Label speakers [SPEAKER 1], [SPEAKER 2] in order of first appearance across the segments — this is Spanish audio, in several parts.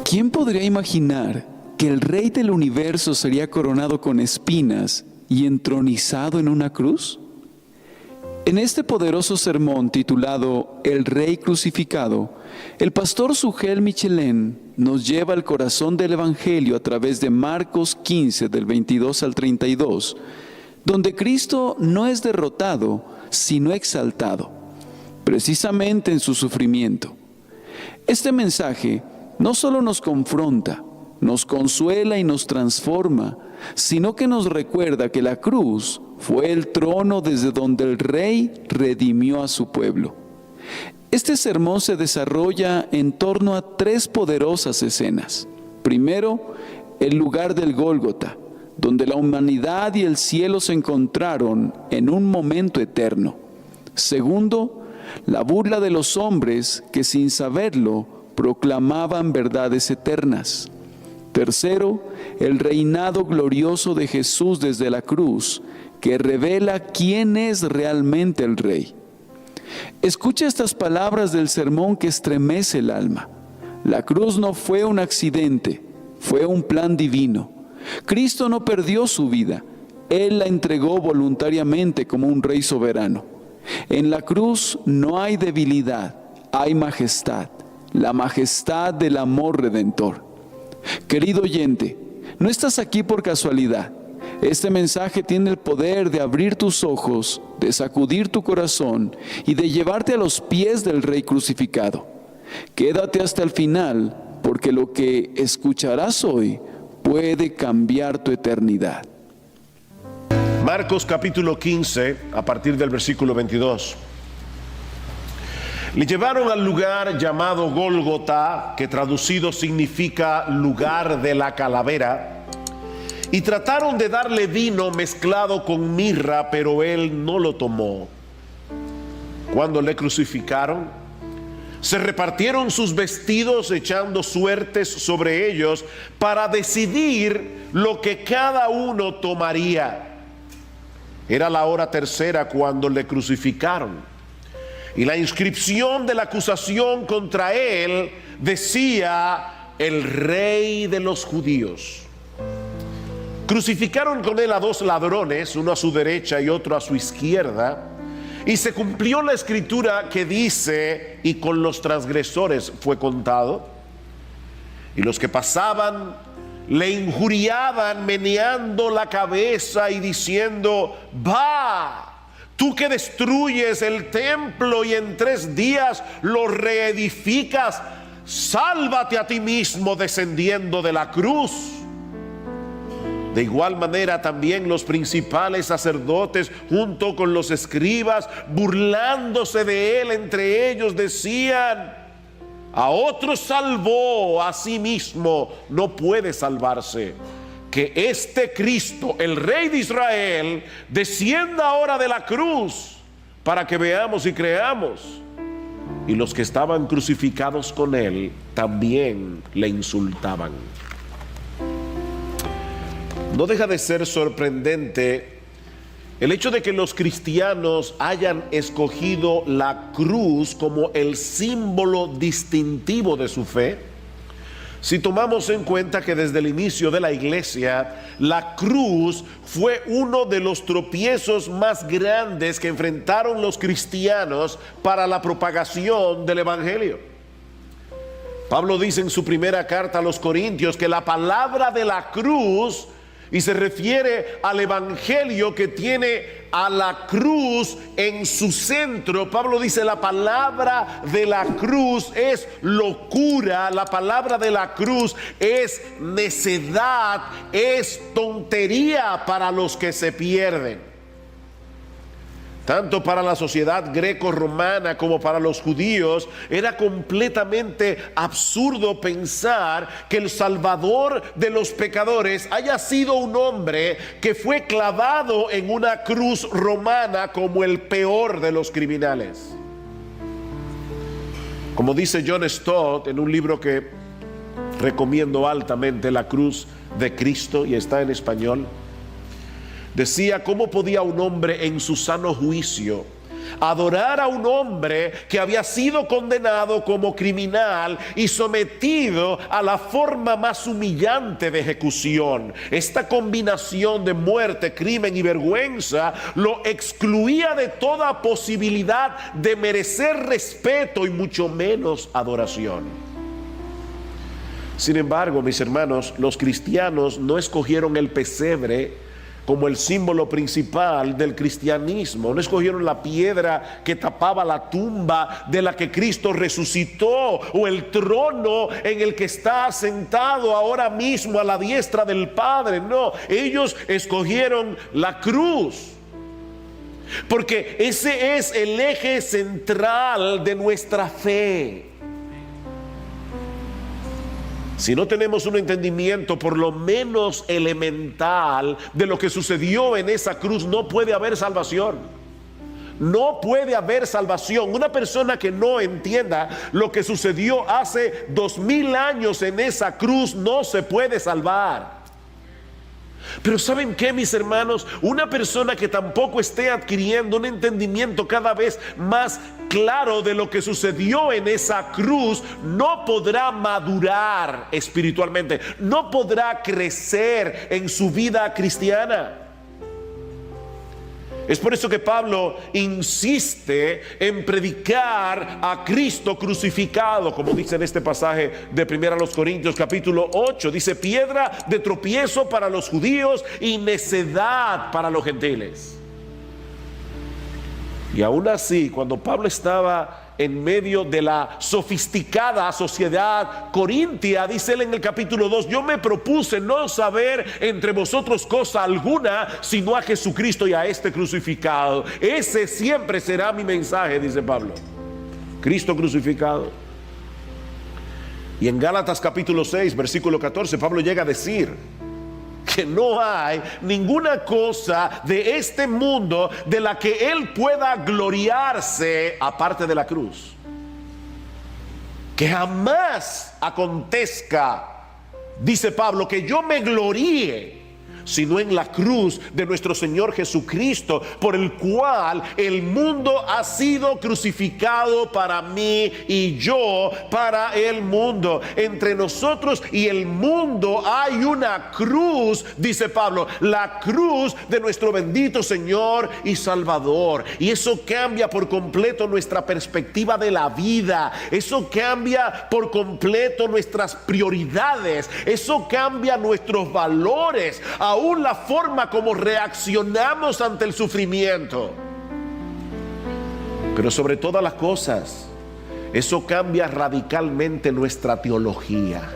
[SPEAKER 1] ¿Quién podría imaginar que el Rey del universo sería coronado con espinas y entronizado en una cruz? En este poderoso sermón titulado El Rey Crucificado, el pastor Sugel Michelén nos lleva al corazón del Evangelio a través de Marcos 15, del 22 al 32, donde Cristo no es derrotado, sino exaltado, precisamente en su sufrimiento. Este mensaje no solo nos confronta, nos consuela y nos transforma, sino que nos recuerda que la cruz fue el trono desde donde el Rey redimió a su pueblo. Este sermón se desarrolla en torno a tres poderosas escenas. Primero, el lugar del Gólgota, donde la humanidad y el cielo se encontraron en un momento eterno. Segundo, la burla de los hombres que sin saberlo proclamaban verdades eternas. Tercero, el reinado glorioso de Jesús desde la cruz, que revela quién es realmente el Rey. Escucha estas palabras del sermón que estremece el alma. La cruz no fue un accidente, fue un plan divino. Cristo no perdió su vida, Él la entregó voluntariamente como un Rey soberano. En la cruz no hay debilidad, hay majestad, la majestad del amor redentor. Querido oyente, no estás aquí por casualidad. Este mensaje tiene el poder de abrir tus ojos, de sacudir tu corazón y de llevarte a los pies del Rey crucificado. Quédate hasta el final, porque lo que escucharás hoy puede cambiar tu eternidad.
[SPEAKER 2] Marcos capítulo 15, a partir del versículo 22. Le llevaron al lugar llamado Gólgota, que traducido significa lugar de la calavera, y trataron de darle vino mezclado con mirra, pero él no lo tomó. Cuando le crucificaron, se repartieron sus vestidos echando suertes sobre ellos para decidir lo que cada uno tomaría. Era la hora tercera cuando le crucificaron, y la inscripción de la acusación contra él decía: el Rey de los Judíos. Crucificaron con él a dos ladrones, uno a su derecha y otro a su izquierda, y se cumplió la escritura que dice: y con los transgresores fue contado. Y los que pasaban le injuriaban meneando la cabeza y diciendo: va, tú que destruyes el templo y en 3 días lo reedificas, sálvate a ti mismo descendiendo de la cruz. De igual manera también los principales sacerdotes junto con los escribas, burlándose de él, entre ellos decían: a otro salvó, a sí mismo no puede salvarse. Que este Cristo, el Rey de Israel, descienda ahora de la cruz para que veamos y creamos. Y los que estaban crucificados con él también le insultaban. No deja de ser sorprendente el hecho de que los cristianos hayan escogido la cruz como el símbolo distintivo de su fe, si tomamos en cuenta que desde el inicio de la iglesia, la cruz fue uno de los tropiezos más grandes que enfrentaron los cristianos para la propagación del evangelio. Pablo dice en su primera carta a los Corintios que la palabra de la cruz, y se refiere al evangelio que tiene a la cruz en su centro. Pablo dice: la palabra de la cruz es locura, la palabra de la cruz es necedad, es tontería para los que se pierden. Tanto para la sociedad greco-romana como para los judíos era completamente absurdo pensar que el Salvador de los pecadores haya sido un hombre que fue clavado en una cruz romana como el peor de los criminales. Como dice John Stott en un libro que recomiendo altamente, La cruz de Cristo, y está en español, decía: ¿cómo podía un hombre en su sano juicio Adorar a un hombre que había sido condenado como criminal y sometido a la forma más humillante de ejecución. Esta combinación de muerte, crimen y vergüenza lo excluía de toda posibilidad de merecer respeto y mucho menos adoración. Sin embargo, mis hermanos, los cristianos no escogieron el pesebre como el símbolo principal del cristianismo. No escogieron la piedra que tapaba la tumba de la que Cristo resucitó, o el trono en el que está sentado ahora mismo a la diestra del Padre. No, ellos escogieron la cruz, porque ese es el eje central de nuestra fe. Si no tenemos un entendimiento por lo menos elemental de lo que sucedió en esa cruz, no puede haber salvación. No puede haber salvación. Una persona que no entienda lo que sucedió hace 2000 años en esa cruz no se puede salvar. Pero ¿saben qué, mis hermanos? Una persona que tampoco esté adquiriendo un entendimiento cada vez más claro de lo que sucedió en esa cruz, no podrá madurar espiritualmente, no podrá crecer en su vida cristiana. Es por eso que Pablo insiste en predicar a Cristo crucificado, como dice en este pasaje de 1 Corintios capítulo 8. Dice: piedra de tropiezo para los judíos y necedad para los gentiles. Y aún así, cuando Pablo estaba en medio de la sofisticada sociedad corintia, dice él en el capítulo 2: yo me propuse no saber entre vosotros cosa alguna, sino a Jesucristo y a este crucificado. Ese siempre será mi mensaje, dice Pablo: Cristo crucificado. Y en Gálatas capítulo 6, versículo 14, Pablo llega a decir que no hay ninguna cosa de este mundo de la que él pueda gloriarse aparte de la cruz. Que jamás acontezca, dice Pablo, que yo me gloríe, sino en la cruz de nuestro Señor Jesucristo, por el cual el mundo ha sido crucificado para mí y yo para el mundo. Entre nosotros y el mundo hay una cruz, dice Pablo, la cruz de nuestro bendito Señor y Salvador. Y eso cambia por completo nuestra perspectiva de la vida. Eso cambia por completo nuestras prioridades. Eso cambia nuestros valores, aún la forma como reaccionamos ante el sufrimiento. Pero sobre todas las cosas, eso cambia radicalmente nuestra teología.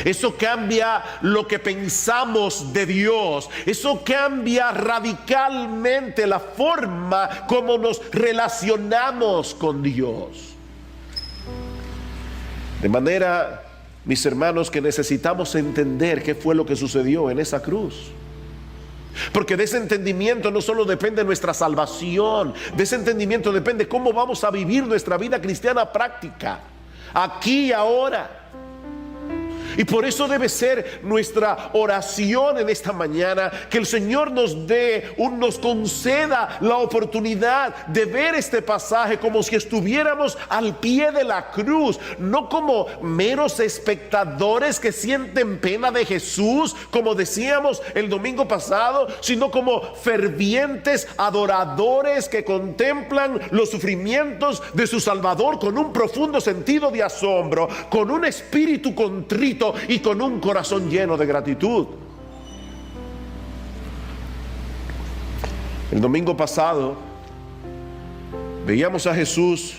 [SPEAKER 2] Eso cambia lo que pensamos de Dios. Eso cambia radicalmente la forma como nos relacionamos con Dios. De manera, mis hermanos, que necesitamos entender qué fue lo que sucedió en esa cruz. Porque de ese entendimiento no solo depende nuestra salvación, de ese entendimiento depende cómo vamos a vivir nuestra vida cristiana práctica, aquí y ahora. Y por eso debe ser nuestra oración en esta mañana, que el Señor nos conceda la oportunidad de ver este pasaje como si estuviéramos al pie de la cruz, no como meros espectadores que sienten pena de Jesús, como decíamos el domingo pasado, sino como fervientes adoradores que contemplan los sufrimientos de su Salvador con un profundo sentido de asombro, con un espíritu contrito y con un corazón lleno de gratitud. El domingo pasado veíamos a Jesús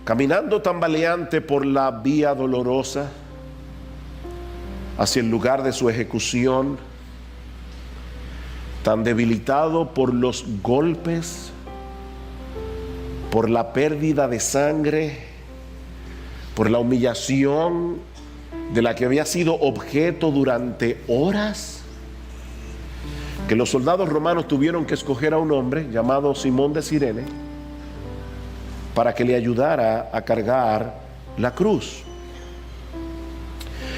[SPEAKER 2] caminando tambaleante por la vía dolorosa hacia el lugar de su ejecución, tan debilitado por los golpes, por la pérdida de sangre, por la humillación de la que había sido objeto durante horas, que los soldados romanos tuvieron que escoger a un hombre llamado Simón de Cirene para que le ayudara a cargar la cruz.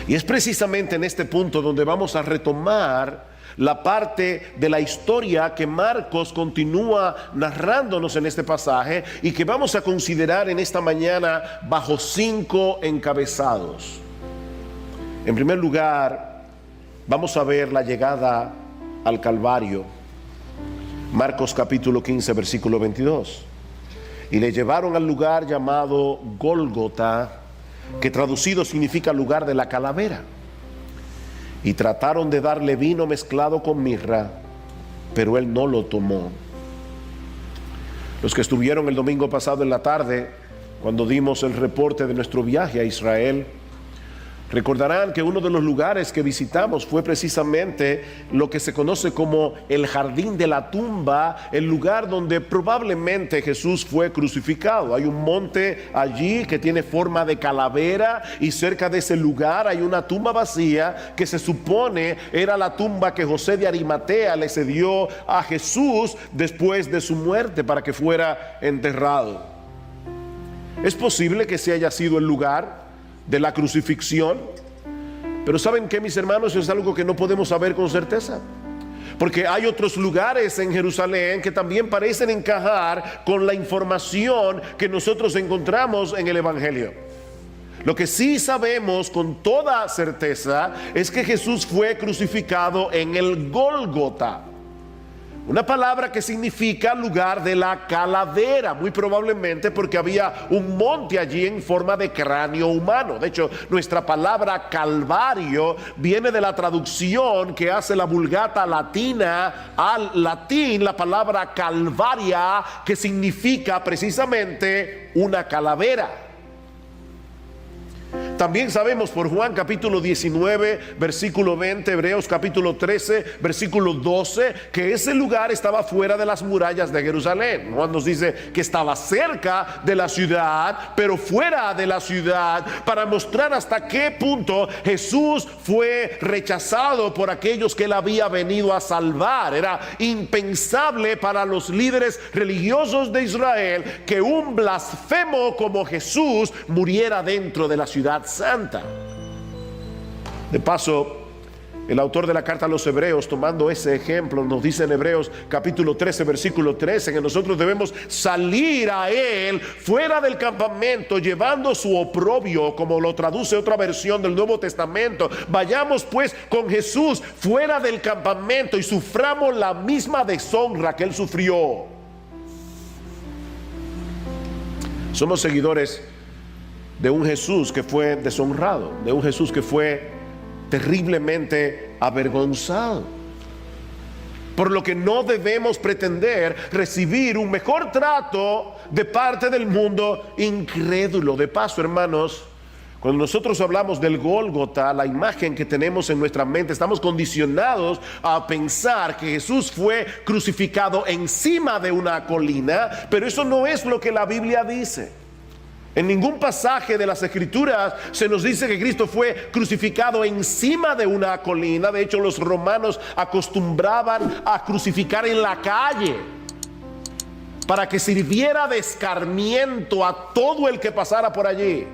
[SPEAKER 2] Y es precisamente en este punto donde vamos a retomar la parte de la historia que Marcos continúa narrándonos en este pasaje y que vamos a considerar en esta mañana bajo 5 encabezados. En primer lugar, vamos a ver la llegada al Calvario. Marcos capítulo 15, versículo 22. Y le llevaron al lugar llamado Gólgota, que traducido significa lugar de la calavera. Y trataron de darle vino mezclado con mirra, pero él no lo tomó. Los que estuvieron el domingo pasado en la tarde, cuando dimos el reporte de nuestro viaje a Israel, recordarán que uno de los lugares que visitamos fue precisamente lo que se conoce como el jardín de la tumba, el lugar donde probablemente Jesús fue crucificado. Hay un monte allí que tiene forma de calavera y cerca de ese lugar hay una tumba vacía que se supone era la tumba que José de Arimatea le cedió a Jesús después de su muerte para que fuera enterrado. Es posible que ese haya sido el lugar de la crucifixión, pero ¿saben qué, mis hermanos? Eso es algo que no podemos saber con certeza, porque hay otros lugares en Jerusalén que también parecen encajar con la información que nosotros encontramos en el Evangelio. Lo que sí sabemos con toda certeza es que Jesús fue crucificado en el Gólgota, una palabra que significa lugar de la calavera, muy probablemente porque había un monte allí en forma de cráneo humano. De hecho, nuestra palabra Calvario viene de la traducción que hace la Vulgata latina al latín, la palabra Calvaria, que significa precisamente una calavera. También sabemos por Juan capítulo 19 versículo 20, Hebreos capítulo 13 versículo 12, que ese lugar estaba fuera de las murallas de Jerusalén. Juan nos dice que estaba cerca de la ciudad, pero fuera de la ciudad, para mostrar hasta qué punto Jesús fue rechazado por aquellos que él había venido a salvar. Era impensable para los líderes religiosos de Israel que un blasfemo como Jesús muriera dentro de la ciudad santa. De paso, el autor de la carta a los Hebreos, tomando ese ejemplo, nos dice en Hebreos capítulo 13 versículo 13 que nosotros debemos salir a él fuera del campamento llevando su oprobio, como lo traduce otra versión del Nuevo Testamento. Vayamos pues con Jesús fuera del campamento y suframos la misma deshonra que él sufrió. Somos seguidores de un Jesús que fue deshonrado, de un Jesús que fue terriblemente avergonzado, por lo que no debemos pretender recibir un mejor trato de parte del mundo incrédulo. De paso, hermanos, cuando nosotros hablamos del Gólgota, la imagen que tenemos en nuestra mente, estamos condicionados a pensar que Jesús fue crucificado encima de una colina, pero eso no es lo que la Biblia dice. En ningún pasaje de las Escrituras se nos dice que Cristo fue crucificado encima de una colina. De hecho, los romanos acostumbraban a crucificar en la calle para que sirviera de escarmiento a todo el que pasara por allí.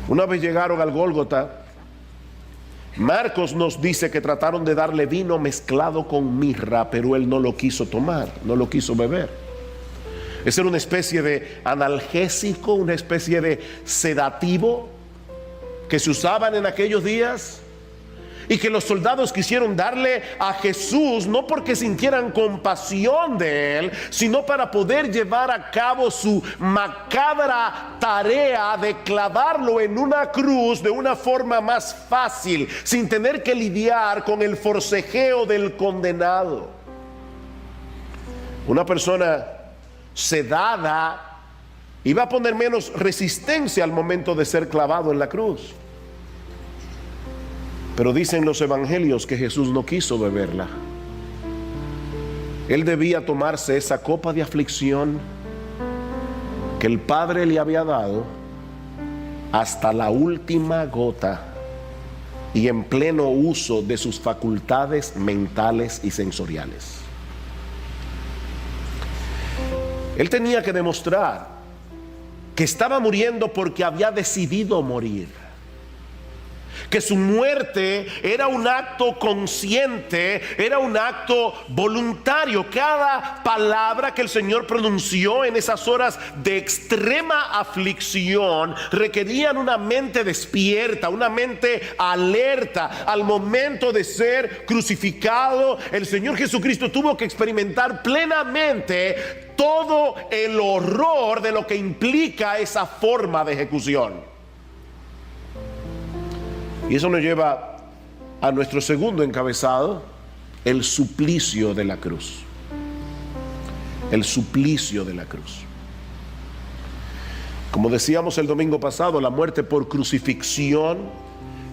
[SPEAKER 2] Una vez llegaron al Gólgota, Marcos nos dice que trataron de darle vino mezclado con mirra, pero él no lo quiso tomar, no lo quiso beber. Esa era una especie de analgésico, una especie de sedativo que se usaban en aquellos días y que los soldados quisieron darle a Jesús, no porque sintieran compasión de él, sino para poder llevar a cabo su macabra tarea de clavarlo en una cruz de una forma más fácil, sin tener que lidiar con el forcejeo del condenado. Una persona sedada iba a poner menos resistencia al momento de ser clavado en la cruz. Pero dicen los evangelios que Jesús no quiso beberla. Él debía tomarse esa copa de aflicción que el Padre le había dado hasta la última gota y en pleno uso de sus facultades mentales y sensoriales. Él tenía que demostrar que estaba muriendo porque había decidido morir. que su muerte era un acto consciente, era un acto voluntario. Cada palabra que el Señor pronunció en esas horas de extrema aflicción requerían una mente despierta, una mente alerta. Al momento de ser crucificado, el Señor Jesucristo tuvo que experimentar plenamente todo el horror de lo que implica esa forma de ejecución. Y eso nos lleva a nuestro segundo encabezado, el suplicio de la cruz. El suplicio de la cruz. Como decíamos el domingo pasado, la muerte por crucifixión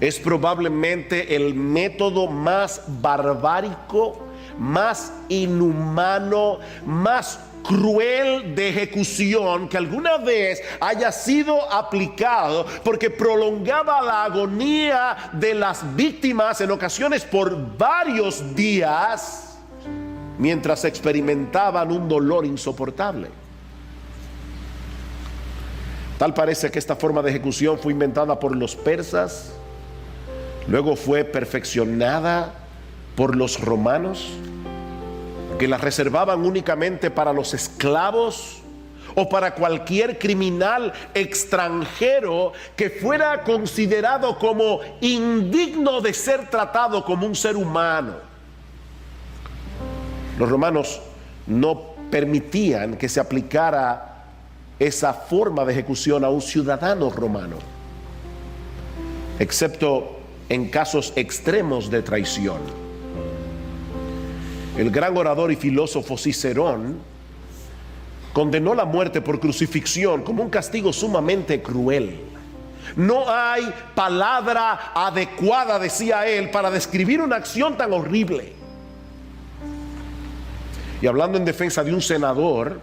[SPEAKER 2] es probablemente el método más barbárico, más inhumano, más cruel de ejecución que alguna vez haya sido aplicado, porque prolongaba la agonía de las víctimas en ocasiones por varios días mientras experimentaban un dolor insoportable. Tal parece que esta forma de ejecución fue inventada por los persas, luego fue perfeccionada por los romanos, que la reservaban únicamente para los esclavos o para cualquier criminal extranjero que fuera considerado como indigno de ser tratado como un ser humano. Los romanos no permitían que se aplicara esa forma de ejecución a un ciudadano romano, excepto en casos extremos de traición. El gran orador y filósofo Cicerón condenó la muerte por crucifixión como un castigo sumamente cruel. No hay palabra adecuada, decía él, para describir una acción tan horrible. Y hablando en defensa de un senador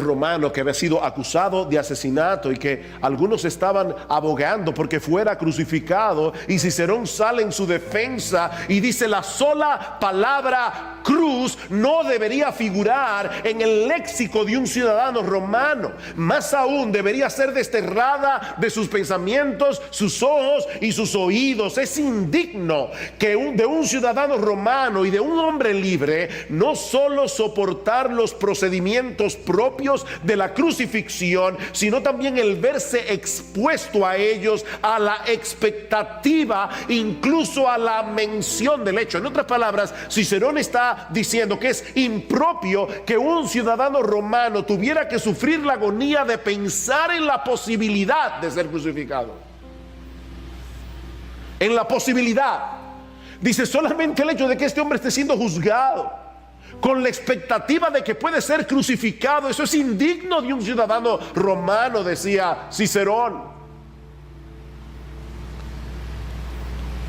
[SPEAKER 2] romano que había sido acusado de asesinato y que algunos estaban abogando porque fuera crucificado, y Cicerón sale en su defensa y dice: la sola palabra cruz no debería figurar en el léxico de un ciudadano romano. Más aún, debería ser desterrada de sus pensamientos, sus ojos y sus oídos. Es indigno que de un ciudadano romano y de un hombre libre no solo soportar los procedimientos propios de la crucifixión, sino también el verse expuesto a ellos, a la expectativa, incluso a la mención del hecho. En otras palabras, Cicerón está diciendo que es impropio que un ciudadano romano tuviera que sufrir la agonía de pensar en la posibilidad de ser crucificado. En la posibilidad. Dice, solamente el hecho de que este hombre esté siendo juzgado con la expectativa de que puede ser crucificado, eso es indigno de un ciudadano romano, decía Cicerón.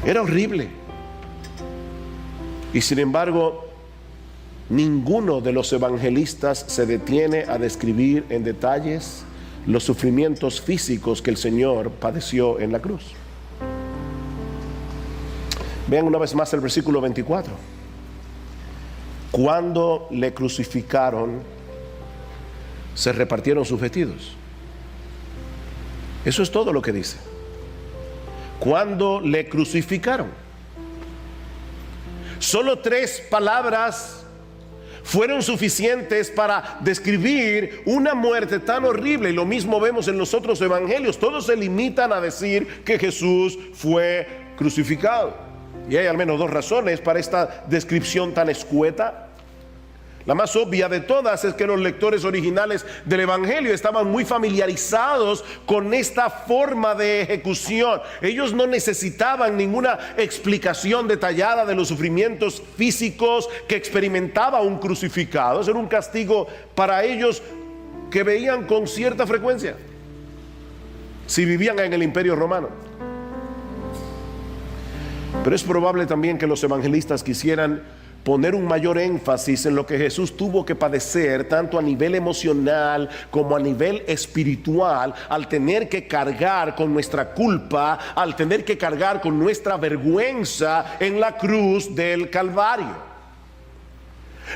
[SPEAKER 2] Era horrible. Y sin embargo, ninguno de los evangelistas se detiene a describir en detalles los sufrimientos físicos que el Señor padeció en la cruz. Vean una vez más el versículo 24. Cuando le crucificaron, se repartieron sus vestidos. Eso es todo lo que dice. Cuando le crucificaron. Solo 3 palabras fueron suficientes para describir una muerte tan horrible, y lo mismo vemos en los otros evangelios. Todos se limitan a decir que Jesús fue crucificado. Y hay al menos 2 razones para esta descripción tan escueta. La más obvia de todas es que los lectores originales del Evangelio estaban muy familiarizados con esta forma de ejecución. Ellos no necesitaban ninguna explicación detallada de los sufrimientos físicos que experimentaba un crucificado. Ese era un castigo para ellos que veían con cierta frecuencia si vivían en el Imperio Romano. Pero es probable también que los evangelistas quisieran poner un mayor énfasis en lo que Jesús tuvo que padecer, tanto a nivel emocional como a nivel espiritual, al tener que cargar con nuestra culpa, al tener que cargar con nuestra vergüenza en la cruz del Calvario.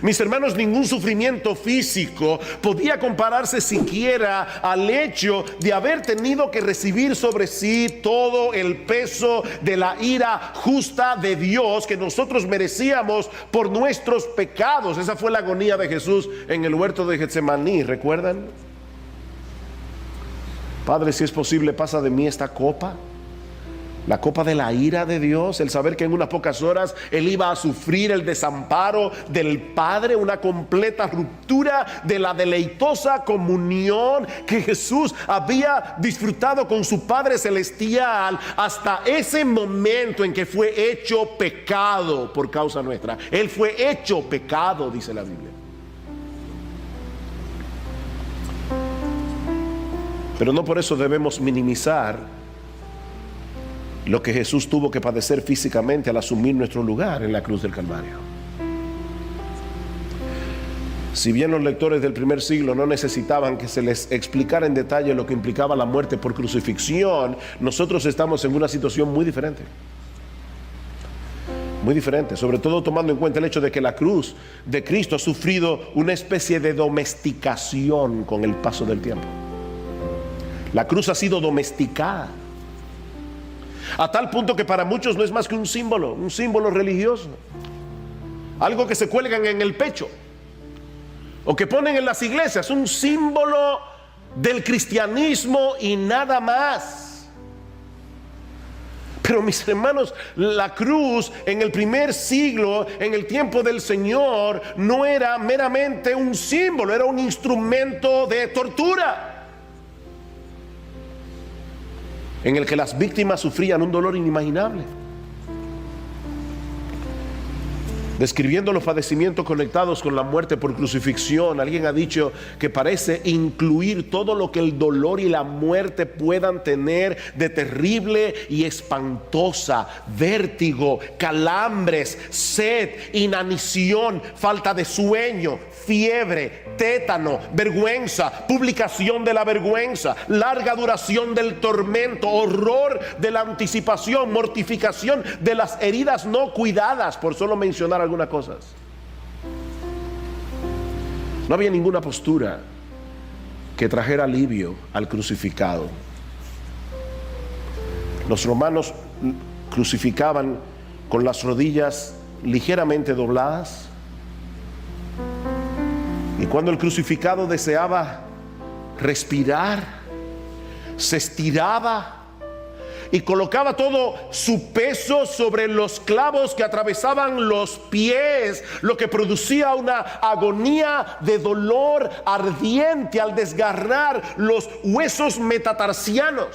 [SPEAKER 2] Mis hermanos, ningún sufrimiento físico podía compararse siquiera al hecho de haber tenido que recibir sobre sí todo el peso de la ira justa de Dios que nosotros merecíamos por nuestros pecados. Esa fue la agonía de Jesús en el huerto de Getsemaní, ¿recuerdan? Padre, si es posible, pasa de mí esta copa, la copa de la ira de Dios, el saber que en unas pocas horas Él iba a sufrir el desamparo del Padre, una completa ruptura de la deleitosa comunión que Jesús había disfrutado con su Padre Celestial hasta ese momento en que fue hecho pecado por causa nuestra. Él fue hecho pecado, dice la Biblia. Pero no por eso debemos minimizar lo que Jesús tuvo que padecer físicamente al asumir nuestro lugar en la cruz del Calvario. Si bien los lectores del primer siglo no necesitaban que se les explicara en detalle lo que implicaba la muerte por crucifixión, nosotros estamos en una situación muy diferente. Muy diferente, sobre todo tomando en cuenta el hecho de que la cruz de Cristo ha sufrido una especie de domesticación con el paso del tiempo. La cruz ha sido domesticada, a tal punto que para muchos no es más que un símbolo religioso, algo que se cuelgan en el pecho o que ponen en las iglesias, un símbolo del cristianismo y nada más. Pero mis hermanos, la cruz en el primer siglo, en el tiempo del Señor, no era meramente un símbolo, era un instrumento de tortura, en el que las víctimas sufrían un dolor inimaginable. Describiendo los padecimientos conectados con la muerte por crucifixión, alguien ha dicho que parece incluir todo lo que el dolor y la muerte puedan tener de terrible y espantosa: vértigo, calambres, sed, inanición, falta de sueño, fiebre, tétano, vergüenza, publicación de la vergüenza, larga duración del tormento, horror de la anticipación, mortificación de las heridas no cuidadas, por solo mencionar algunas cosas. No había ninguna postura que trajera alivio al crucificado. Los romanos crucificaban con las rodillas ligeramente dobladas, y cuando el crucificado deseaba respirar, se estiraba y colocaba todo su peso sobre los clavos que atravesaban los pies, lo que producía una agonía de dolor ardiente al desgarrar los huesos metatarsianos.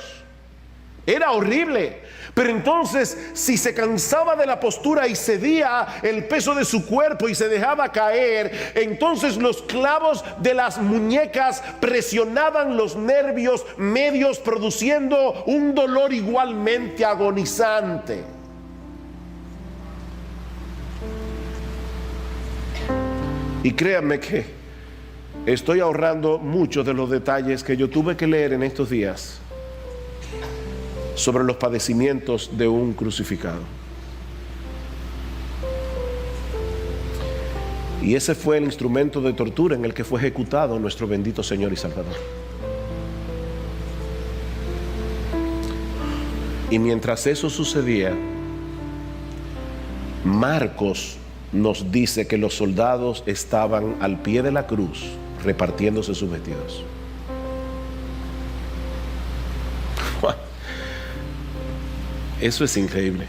[SPEAKER 2] Era horrible. Pero entonces, si se cansaba de la postura y cedía el peso de su cuerpo y se dejaba caer, entonces los clavos de las muñecas presionaban los nervios medios, produciendo un dolor igualmente agonizante. Y créanme que estoy ahorrando muchos de los detalles que yo tuve que leer en estos días sobre los padecimientos de un crucificado. Y ese fue el instrumento de tortura en el que fue ejecutado nuestro bendito Señor y Salvador. Y mientras eso sucedía, Marcos nos dice que los soldados estaban al pie de la cruz repartiéndose sus vestidos. Eso es increíble.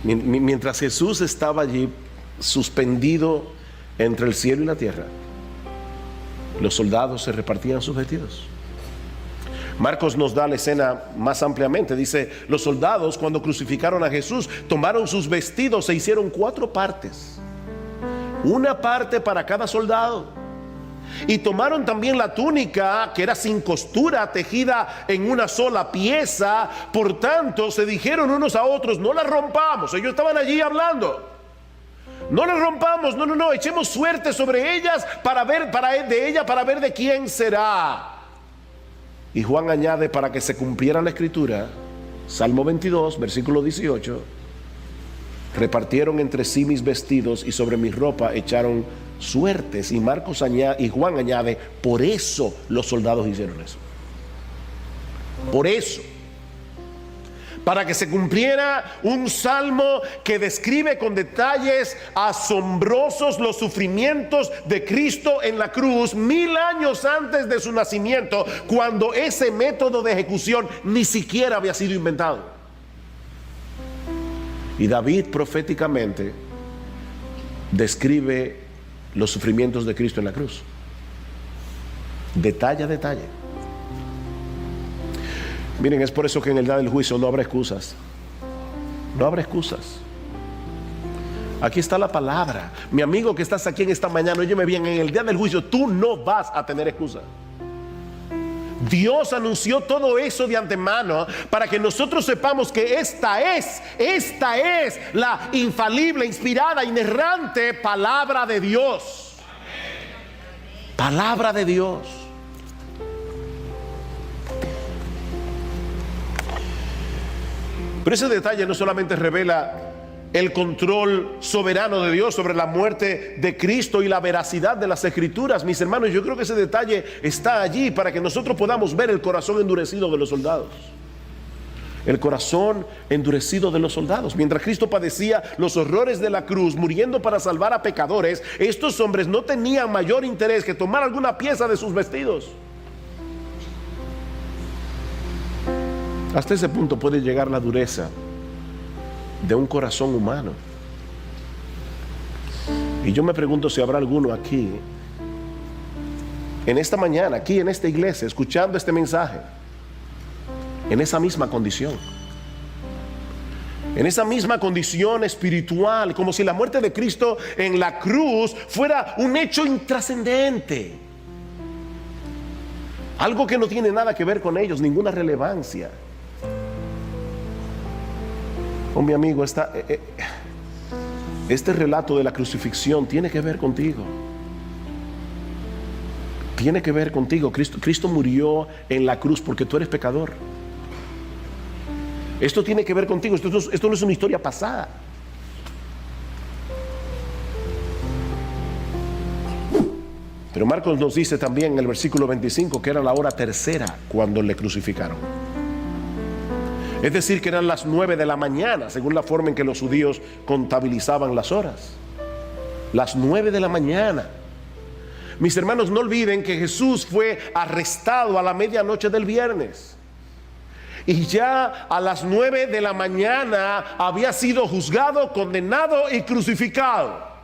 [SPEAKER 2] Mientras Jesús estaba allí suspendido entre el cielo y la tierra, los soldados se repartían sus vestidos. Marcos nos da la escena más ampliamente. Dice: los soldados, cuando crucificaron a Jesús, tomaron sus vestidos e hicieron 4 partes, una parte para cada soldado. Y tomaron también la túnica, que era sin costura, tejida en una sola pieza. Por tanto, se dijeron unos a otros: no la rompamos. Ellos estaban allí hablando. No la rompamos, no, echemos suerte sobre ellas para ver de quién será. Y Juan añade, para que se cumpliera la escritura, Salmo 22, versículo 18: repartieron entre sí mis vestidos y sobre mi ropa echaron suertes. Y Juan añade, por eso los soldados hicieron eso. Por eso. Para que se cumpliera un salmo que describe con detalles asombrosos los sufrimientos de Cristo en la cruz 1000 años antes de su nacimiento, cuando ese método de ejecución ni siquiera había sido inventado. Y David proféticamente describe los sufrimientos de Cristo en la cruz, detalle a detalle. Miren, es por eso que en el día del juicio no habrá excusas. No habrá excusas. Aquí está la palabra. Mi amigo que estás aquí en esta mañana, óyeme bien, en el día del juicio tú no vas a tener excusa. Dios anunció todo eso de antemano para que nosotros sepamos que esta es la infalible, inspirada, inerrante palabra de Dios. Palabra de Dios. Pero ese detalle no solamente revela el control soberano de Dios sobre la muerte de Cristo y la veracidad de las Escrituras, mis hermanos, yo creo que ese detalle está allí para que nosotros podamos ver el corazón endurecido de los soldados. El corazón endurecido de los soldados. Mientras Cristo padecía los horrores de la cruz, muriendo para salvar a pecadores, estos hombres no tenían mayor interés que tomar alguna pieza de sus vestidos. Hasta ese punto puede llegar la dureza de un corazón humano. Y yo me pregunto si habrá alguno aquí, en esta mañana, aquí en esta iglesia, escuchando este mensaje, en esa misma condición. En esa misma condición espiritual, como si la muerte de Cristo en la cruz fuera un hecho intrascendente. Algo que no tiene nada que ver con ellos, ninguna relevancia. Oh, mi amigo, este relato de la crucifixión tiene que ver contigo. Tiene que ver contigo. Cristo murió en la cruz porque tú eres pecador. Esto tiene que ver contigo. Esto no es una historia pasada. Pero Marcos nos dice también en el versículo 25 que era la hora tercera cuando le crucificaron. Es decir, que eran las 9 de la mañana, según la forma en que los judíos contabilizaban las horas. Las 9 de la mañana. Mis hermanos, no olviden que Jesús fue arrestado a la medianoche del viernes. Y ya a las 9 de la mañana había sido juzgado, condenado y crucificado.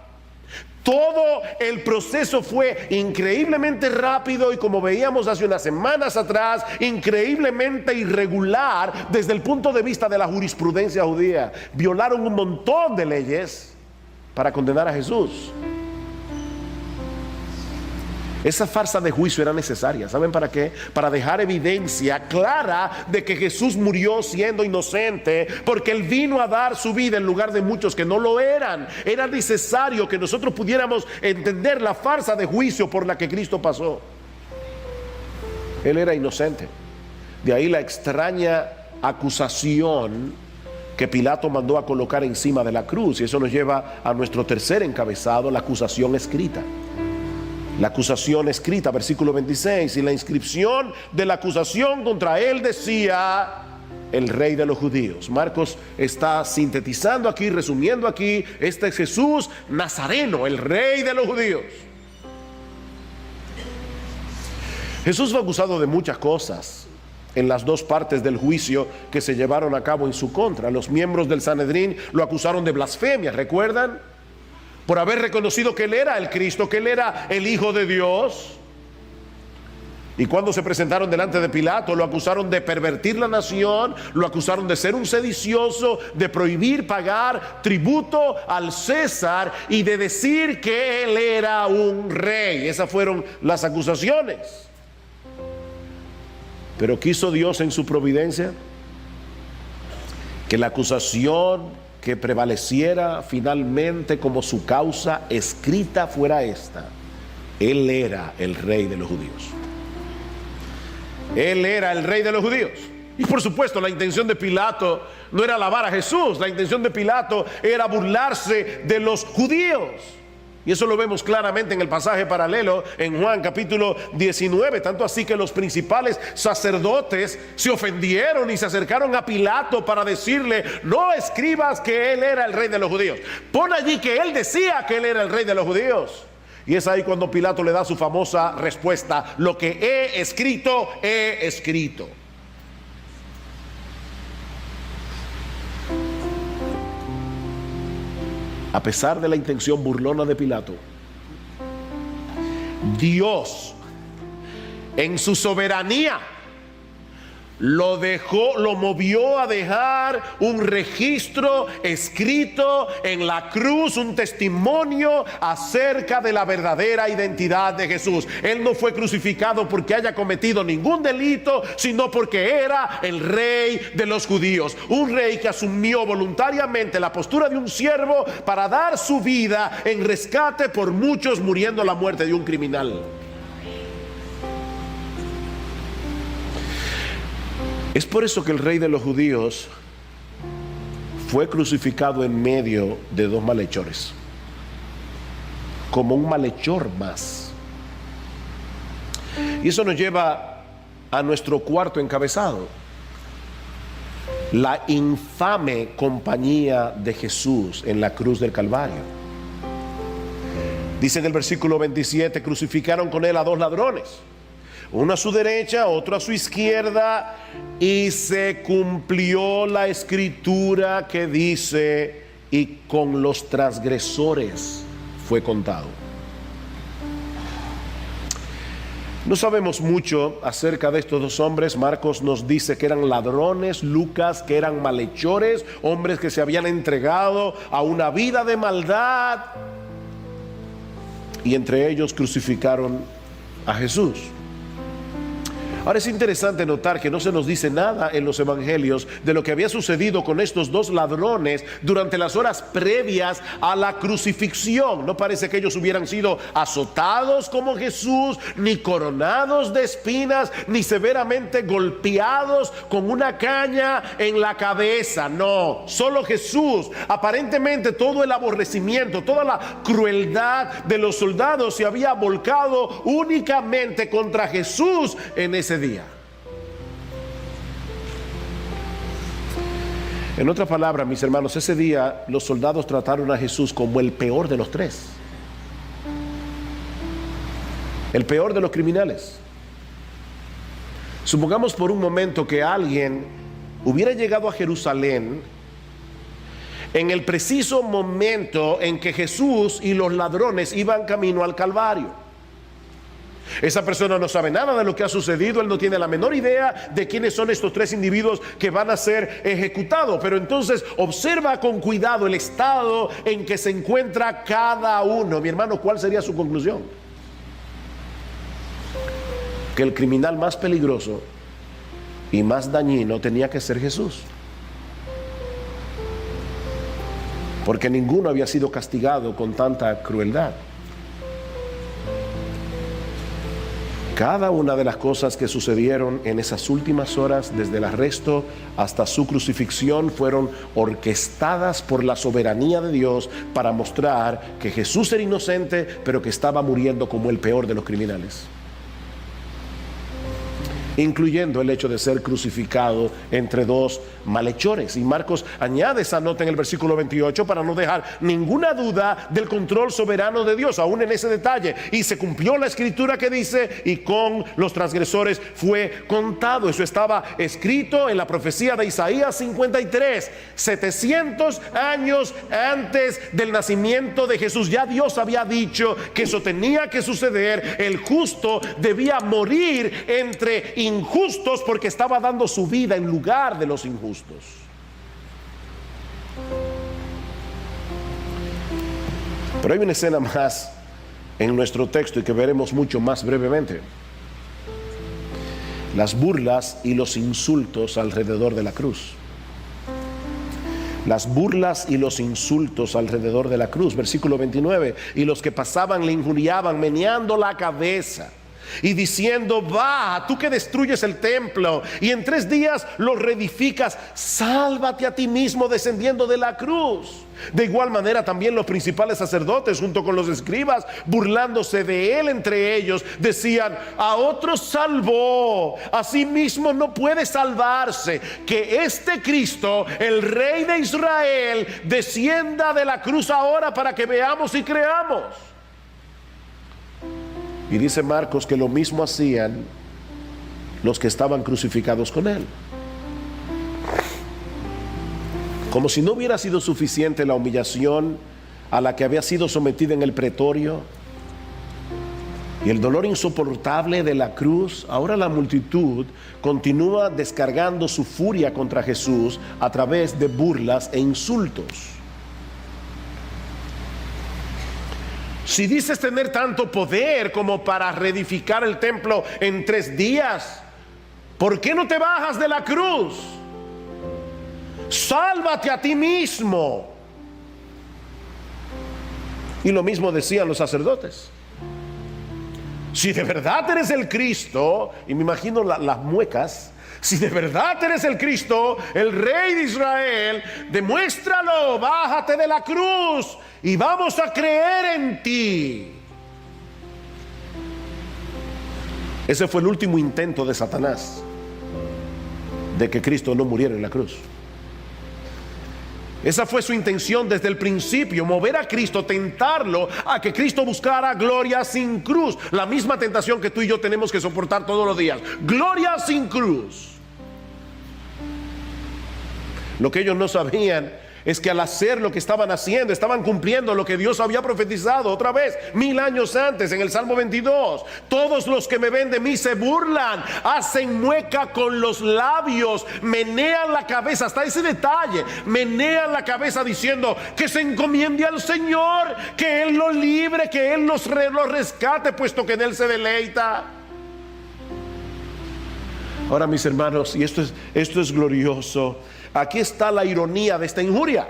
[SPEAKER 2] Todo el proceso fue increíblemente rápido y, como veíamos hace unas semanas atrás, increíblemente irregular desde el punto de vista de la jurisprudencia judía. Violaron un montón de leyes para condenar a Jesús. Esa farsa de juicio era necesaria. ¿Saben para qué? Para dejar evidencia clara de que Jesús murió siendo inocente, porque Él vino a dar su vida en lugar de muchos que no lo eran. Era necesario que nosotros pudiéramos entender la farsa de juicio por la que Cristo pasó. Él era inocente. De ahí la extraña acusación que Pilato mandó a colocar encima de la cruz. Y eso nos lleva a nuestro tercer encabezado, la acusación escrita. La acusación escrita, versículo 26, y la inscripción de la acusación contra él decía: el Rey de los Judíos. Marcos está sintetizando aquí, resumiendo aquí, este es Jesús Nazareno, el Rey de los Judíos. Jesús fue acusado de muchas cosas en las dos partes del juicio que se llevaron a cabo en su contra. Los miembros del Sanedrín lo acusaron de blasfemia, ¿recuerdan? Por haber reconocido que Él era el Cristo, que Él era el Hijo de Dios. Y cuando se presentaron delante de Pilato, lo acusaron de pervertir la nación, lo acusaron de ser un sedicioso, de prohibir pagar tributo al César y de decir que Él era un rey. Esas fueron las acusaciones. Pero quiso Dios en su providencia que la acusación que prevaleciera finalmente como su causa escrita fuera esta: Él era el Rey de los Judíos. Él era el Rey de los Judíos. Y por supuesto, la intención de Pilato no era alabar a Jesús, la intención de Pilato era burlarse de los judíos. Y eso lo vemos claramente en el pasaje paralelo en Juan capítulo 19, tanto así que los principales sacerdotes se ofendieron y se acercaron a Pilato para decirle: no escribas que él era el rey de los judíos, pon allí que él decía que él era el rey de los judíos. Y es ahí cuando Pilato le da su famosa respuesta: lo que he escrito, he escrito. A pesar de la intención burlona de Pilato, Dios, en su soberanía, lo movió a dejar un registro escrito en la cruz, un testimonio acerca de la verdadera identidad de Jesús. Él no fue crucificado porque haya cometido ningún delito, sino porque era el rey de los judíos, un rey que asumió voluntariamente la postura de un siervo para dar su vida en rescate por muchos, muriendo la muerte de un criminal. Es por eso que el rey de los judíos fue crucificado en medio de dos malhechores, como un malhechor más. Y eso nos lleva a nuestro cuarto encabezado: la infame compañía de Jesús en la cruz del Calvario. Dice en el versículo 27: crucificaron con él a dos ladrones, uno a su derecha, otro a su izquierda, y se cumplió la escritura que dice: y con los transgresores fue contado. No sabemos mucho acerca de estos dos hombres. Marcos nos dice que eran ladrones, Lucas que eran malhechores, hombres que se habían entregado a una vida de maldad, y entre ellos crucificaron a Jesús. Ahora es interesante notar que no se nos dice nada en los evangelios de lo que había sucedido con estos dos ladrones durante las horas previas a la crucifixión. No parece que ellos hubieran sido azotados como Jesús, ni coronados de espinas, ni severamente golpeados con una caña en la cabeza. No, solo Jesús. Aparentemente todo el aborrecimiento, toda la crueldad de los soldados se había volcado únicamente contra Jesús en ese día. En otras palabras, mis hermanos, ese día los soldados trataron a Jesús como el peor de los tres, el peor de los criminales. Supongamos por un momento que alguien hubiera llegado a Jerusalén en el preciso momento en que Jesús y los ladrones iban camino al Calvario. Esa persona no sabe nada de lo que ha sucedido, él no tiene la menor idea de quiénes son estos tres individuos que van a ser ejecutados. Pero entonces observa con cuidado el estado en que se encuentra cada uno. Mi hermano, ¿cuál sería su conclusión? Que el criminal más peligroso y más dañino tenía que ser Jesús, porque ninguno había sido castigado con tanta crueldad. Cada una de las cosas que sucedieron en esas últimas horas, desde el arresto hasta su crucifixión, fueron orquestadas por la soberanía de Dios para mostrar que Jesús era inocente, pero que estaba muriendo como el peor de los criminales, incluyendo el hecho de ser crucificado entre dos malhechores. Y Marcos añade esa nota en el versículo 28 para no dejar ninguna duda del control soberano de Dios, aún en ese detalle. Y se cumplió la escritura que dice: y con los transgresores fue contado. Eso estaba escrito en la profecía de Isaías 53, 700 años antes del nacimiento de Jesús. Ya Dios había dicho que eso tenía que suceder. El justo debía morir entre injustos porque estaba dando su vida en lugar de los injustos. Pero hay una escena más en nuestro texto y que veremos mucho más brevemente: las burlas y los insultos alrededor de la cruz. Las burlas y los insultos alrededor de la cruz. Versículo 29: y los que pasaban le injuriaban meneando la cabeza, y diciendo: va, tú que destruyes el templo y en 3 días lo reedificas, sálvate a ti mismo descendiendo de la cruz. De igual manera también los principales sacerdotes junto con los escribas, burlándose de él entre ellos, decían: a otros salvó, a sí mismo no puede salvarse. Que este Cristo, el Rey de Israel, descienda de la cruz ahora para que veamos y creamos. Y dice Marcos que lo mismo hacían los que estaban crucificados con él. Como si no hubiera sido suficiente la humillación a la que había sido sometida en el pretorio y el dolor insoportable de la cruz, ahora la multitud continúa descargando su furia contra Jesús a través de burlas e insultos. Si dices tener tanto poder como para reedificar el templo en 3 días, ¿por qué no te bajas de la cruz? Sálvate a ti mismo. Y lo mismo decían los sacerdotes. Si de verdad eres el Cristo, y me imagino las muecas, si de verdad eres el Cristo, el Rey de Israel, demuéstralo, bájate de la cruz y vamos a creer en ti. Ese fue el último intento de Satanás de que Cristo no muriera en la cruz. Esa fue su intención desde el principio: mover a Cristo, tentarlo a que Cristo buscara gloria sin cruz. La misma tentación que tú y yo tenemos que soportar todos los días: gloria sin cruz. Lo que ellos no sabían es que al hacer lo que estaban haciendo, estaban cumpliendo lo que Dios había profetizado otra vez 1000 años antes en el Salmo 22. Todos los que me ven de mí se burlan, hacen mueca con los labios, menean la cabeza, hasta ese detalle, menean la cabeza diciendo que se encomiende al Señor, que Él lo libre, que Él los rescate, puesto que en Él se deleita. Ahora, mis hermanos, y esto es glorioso, aquí está la ironía de esta injuria.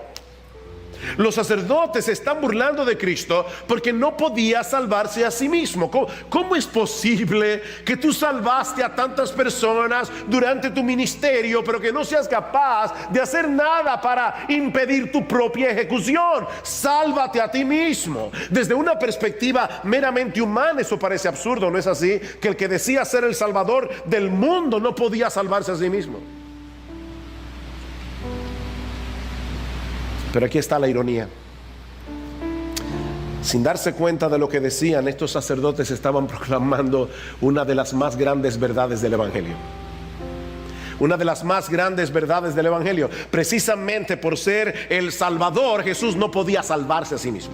[SPEAKER 2] Los sacerdotes se están burlando de Cristo porque no podía salvarse a sí mismo. ¿Cómo es posible que tú salvaste a tantas personas durante tu ministerio, pero que no seas capaz de hacer nada para impedir tu propia ejecución? Sálvate a ti mismo. Desde una perspectiva meramente humana, eso parece absurdo, ¿no es así? Que el que decía ser el Salvador del mundo no podía salvarse a sí mismo. Pero aquí está la ironía. Sin darse cuenta de lo que decían, estos sacerdotes estaban proclamando una de las más grandes verdades del Evangelio. Una de las más grandes verdades del Evangelio. Precisamente por ser el Salvador, Jesús no podía salvarse a sí mismo.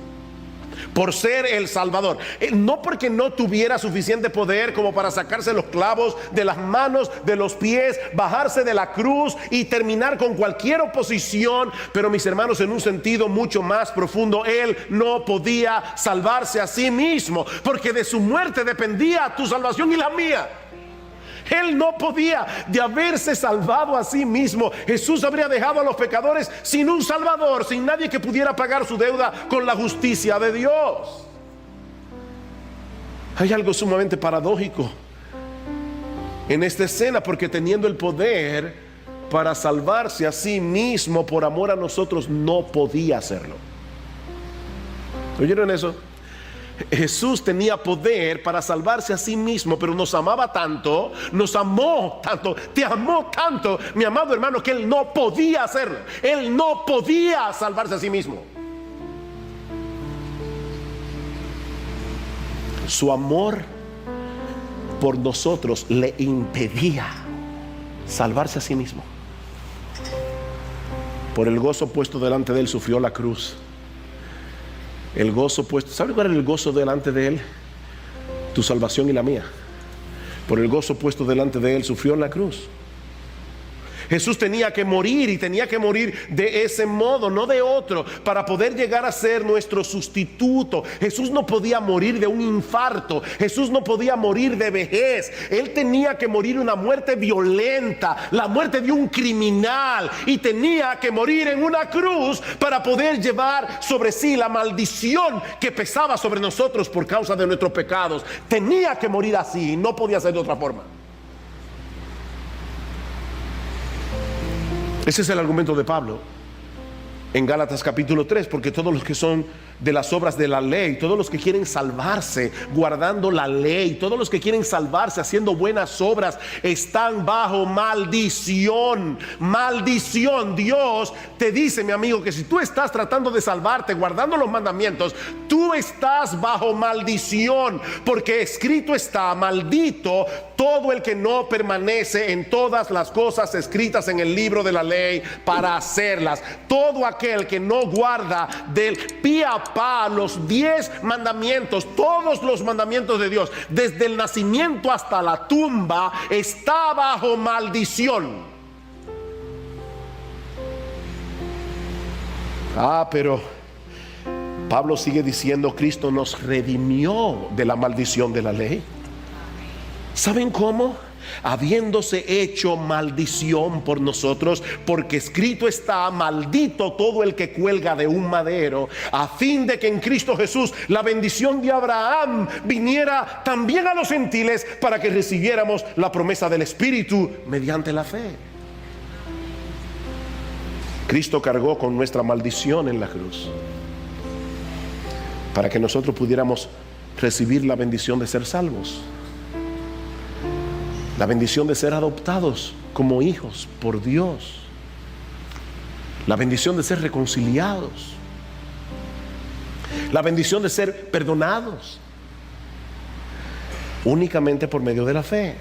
[SPEAKER 2] Por ser el Salvador, no porque no tuviera suficiente poder como para sacarse los clavos de las manos, de los pies, bajarse de la cruz y terminar con cualquier oposición, pero mis hermanos, en un sentido mucho más profundo, Él no podía salvarse a sí mismo, porque de su muerte dependía tu salvación y la mía. Él no podía. De haberse salvado a sí mismo, Jesús habría dejado a los pecadores sin un Salvador, sin nadie que pudiera pagar su deuda con la justicia de Dios. Hay algo sumamente paradójico en esta escena, porque teniendo el poder para salvarse a sí mismo por amor a nosotros, no podía hacerlo. ¿Oyeron eso? Jesús tenía poder para salvarse a sí mismo, pero nos amaba tanto, nos amó tanto, te amó tanto, mi amado hermano, que Él no podía hacerlo. Él no podía salvarse a sí mismo. Su amor por nosotros le impedía salvarse a sí mismo. Por el gozo puesto delante de Él sufrió la cruz. El gozo puesto, ¿sabe cuál era el gozo delante de Él? Tu salvación y la mía. Por el gozo puesto delante de Él sufrió en la cruz. Jesús tenía que morir, y tenía que morir de ese modo, no de otro, para poder llegar a ser nuestro sustituto. Jesús no podía morir de un infarto, Jesús no podía morir de vejez. Él tenía que morir una muerte violenta, la muerte de un criminal, y tenía que morir en una cruz para poder llevar sobre sí la maldición que pesaba sobre nosotros por causa de nuestros pecados. Tenía que morir así, no podía ser de otra forma. Ese es el argumento de Pablo en Gálatas capítulo 3, porque todos los que son de las obras de la ley, todos los que quieren salvarse guardando la ley, todos los que quieren salvarse haciendo buenas obras, están bajo maldición. Maldición. Dios te dice, mi amigo, que si tú estás tratando de salvarte guardando los mandamientos, tú estás bajo maldición, porque escrito está: maldito todo el que no permanece en todas las cosas escritas en el libro de la ley para hacerlas. Todo aquel que no guarda del pie a pa los 10 mandamientos, todos los mandamientos de Dios, desde el nacimiento hasta la tumba, está bajo maldición. Pero Pablo sigue diciendo: Cristo nos redimió de la maldición de la ley. ¿Saben cómo? Habiéndose hecho maldición por nosotros, porque escrito está: maldito todo el que cuelga de un madero, a fin de que en Cristo Jesús la bendición de Abraham viniera también a los gentiles, para que recibiéramos la promesa del Espíritu mediante la fe. Cristo cargó con nuestra maldición en la cruz, para que nosotros pudiéramos recibir la bendición de ser salvos, la bendición de ser adoptados como hijos por Dios, la bendición de ser reconciliados, la bendición de ser perdonados, únicamente por medio de la fe.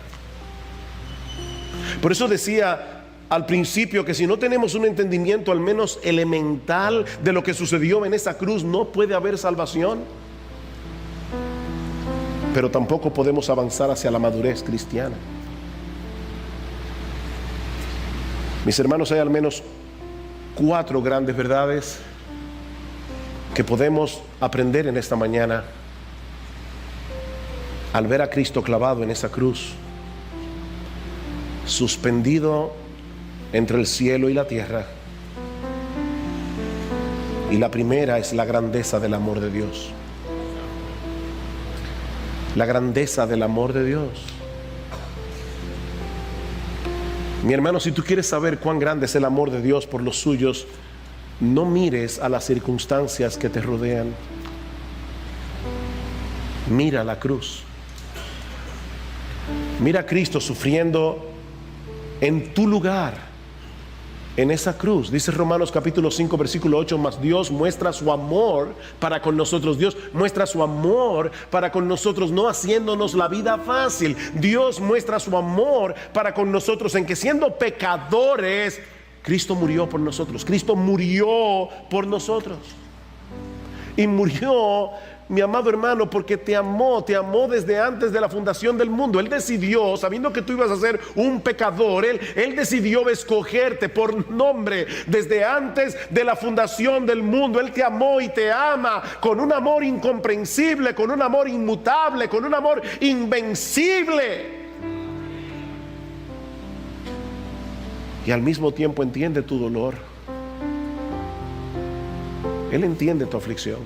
[SPEAKER 2] Por eso decía al principio que si no tenemos un entendimiento al menos elemental de lo que sucedió en esa cruz, no puede haber salvación, pero tampoco podemos avanzar hacia la madurez cristiana. Mis hermanos, hay al menos 4 grandes verdades que podemos aprender en esta mañana al ver a Cristo clavado en esa cruz, suspendido entre el cielo y la tierra. Y la primera es la grandeza del amor de Dios. La grandeza del amor de Dios. Mi hermano, si tú quieres saber cuán grande es el amor de Dios por los suyos, no mires a las circunstancias que te rodean. Mira la cruz. Mira a Cristo sufriendo en tu lugar, en esa cruz. Dice Romanos capítulo 5 versículo 8: mas Dios muestra su amor para con nosotros. Dios muestra su amor para con nosotros, no haciéndonos la vida fácil. Dios muestra su amor para con nosotros en que, siendo pecadores, Cristo murió por nosotros. Cristo murió por nosotros. Y murió, mi amado hermano, porque te amó desde antes de la fundación del mundo. Él decidió, sabiendo que tú ibas a ser un pecador, Él decidió escogerte por nombre desde antes de la fundación del mundo. Él te amó y te ama con un amor incomprensible, con un amor inmutable, con un amor invencible. Y al mismo tiempo entiende tu dolor. Él entiende tu aflicción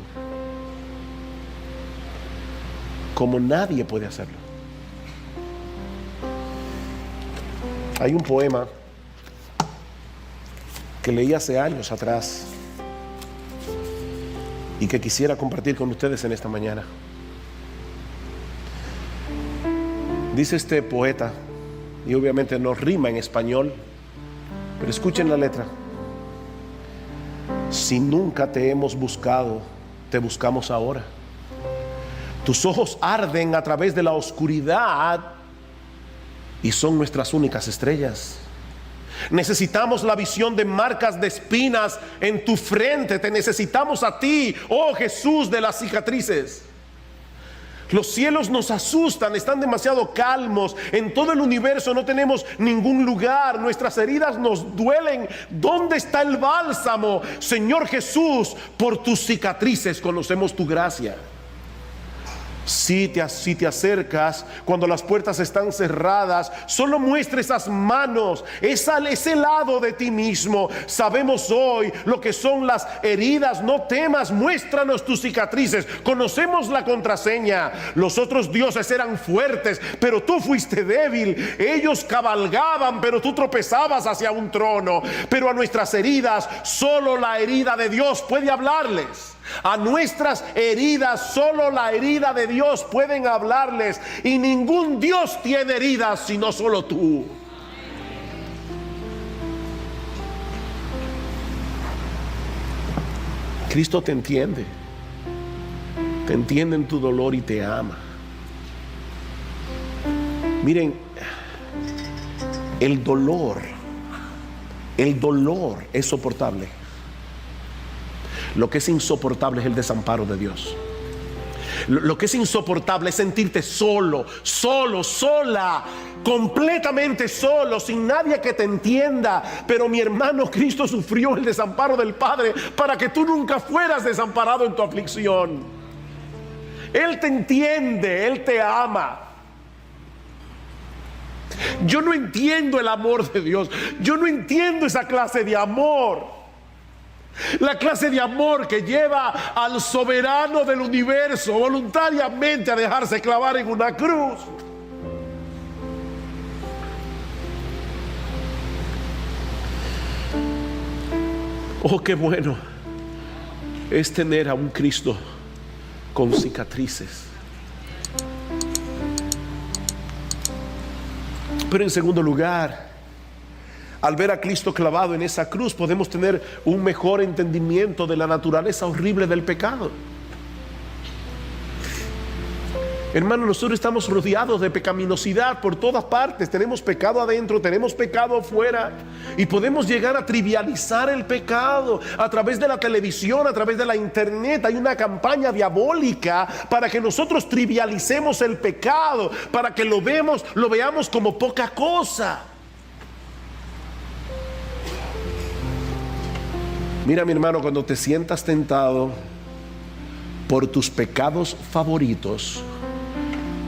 [SPEAKER 2] como nadie puede hacerlo. Hay un poema que leí hace años atrás y que quisiera compartir con ustedes en esta mañana. Dice este poeta, y obviamente no rima en español, pero escuchen la letra: si nunca te hemos buscado, te buscamos ahora. Tus ojos arden a través de la oscuridad y son nuestras únicas estrellas. Necesitamos la visión de marcas de espinas en tu frente. Te necesitamos a ti, oh Jesús de las cicatrices. Los cielos nos asustan, están demasiado calmos. En todo el universo no tenemos ningún lugar. Nuestras heridas nos duelen. ¿Dónde está el bálsamo? Señor Jesús, por tus cicatrices conocemos tu gracia. Si te acercas cuando las puertas están cerradas, solo muestra esas manos, ese lado de ti mismo. Sabemos hoy lo que son las heridas. No temas, muéstranos tus cicatrices. Conocemos la contraseña. Los otros dioses eran fuertes, pero tú fuiste débil. Ellos cabalgaban, pero tú tropezabas hacia un trono. Pero a nuestras heridas, solo la herida de Dios puede hablarles. A nuestras heridas, solo la herida de Dios pueden hablarles. Y ningún Dios tiene heridas, sino solo tú. Cristo te entiende en tu dolor y te ama. Miren, el dolor es soportable. Lo que es insoportable es el desamparo de Dios. Lo que es insoportable es sentirte solo, sola, completamente solo, sin nadie que te entienda. Pero mi hermano, Cristo sufrió el desamparo del Padre para que tú nunca fueras desamparado en tu aflicción. Él te entiende, Él te ama. Yo no entiendo el amor de Dios. Yo no entiendo esa clase de amor. La clase de amor que lleva al soberano del universo voluntariamente a dejarse clavar en una cruz. Oh, qué bueno es tener a un Cristo con cicatrices. Pero en segundo lugar, al ver a Cristo clavado en esa cruz, podemos tener un mejor entendimiento de la naturaleza horrible del pecado. Hermano, nosotros estamos rodeados de pecaminosidad por todas partes. Tenemos pecado adentro, tenemos pecado afuera. Y podemos llegar a trivializar el pecado a través de la televisión, a través de la internet. Hay una campaña diabólica para que nosotros trivialicemos el pecado, para que lo veamos como poca cosa. Mira, mi hermano, cuando te sientas tentado por tus pecados favoritos,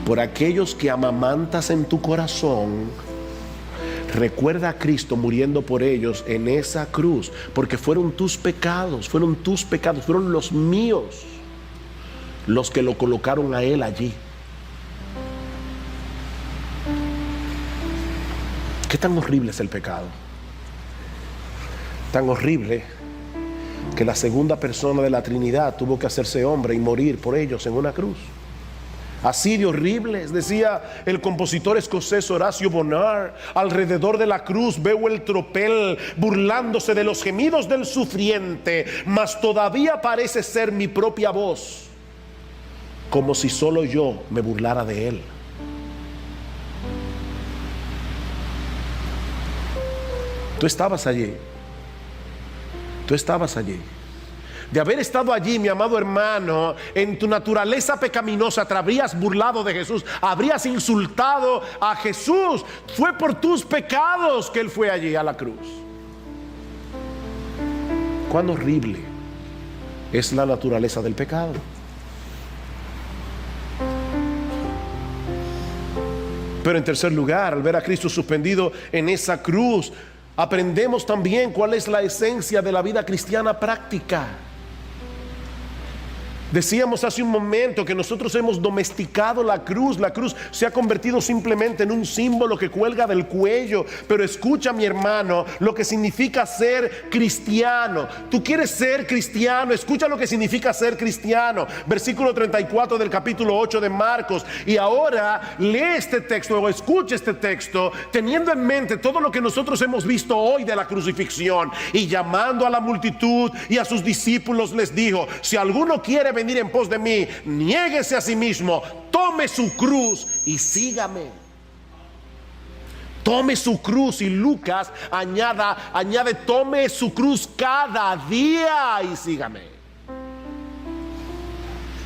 [SPEAKER 2] por aquellos que amamantas en tu corazón, recuerda a Cristo muriendo por ellos en esa cruz, porque fueron tus pecados, fueron los míos los que lo colocaron a Él allí. ¿Qué tan horrible es el pecado? Tan horrible que la segunda persona de la Trinidad tuvo que hacerse hombre y morir por ellos en una cruz. Así de horribles, decía el compositor escocés Horacio Bonar: alrededor de la cruz veo el tropel burlándose de los gemidos del sufriente, mas todavía parece ser mi propia voz, como si solo yo me burlara de él. Tú estabas allí. Tú estabas allí. De haber estado allí, mi amado hermano, en tu naturaleza pecaminosa te habrías burlado de Jesús, habrías insultado a Jesús. Fue por tus pecados que Él fue allí a la cruz. Cuán horrible es la naturaleza del pecado. Pero en tercer lugar, al ver a Cristo suspendido en esa cruz, aprendemos también cuál es la esencia de la vida cristiana práctica. Decíamos hace un momento que nosotros hemos domesticado la cruz. La cruz se ha convertido simplemente en un símbolo que cuelga del cuello. Pero escucha, mi hermano, lo que significa ser cristiano. Tú quieres ser cristiano, escucha lo que significa ser cristiano. Versículo 34 del capítulo 8 de Marcos. Y ahora lee este texto o escucha este texto teniendo en mente todo lo que nosotros hemos visto hoy de la crucifixión. Y llamando a la multitud y a sus discípulos les dijo: si alguno quiere venir en pos de mí, niéguese a sí mismo, tome su cruz y sígame. Tome su cruz. Y Lucas añade: tome su cruz cada día y sígame.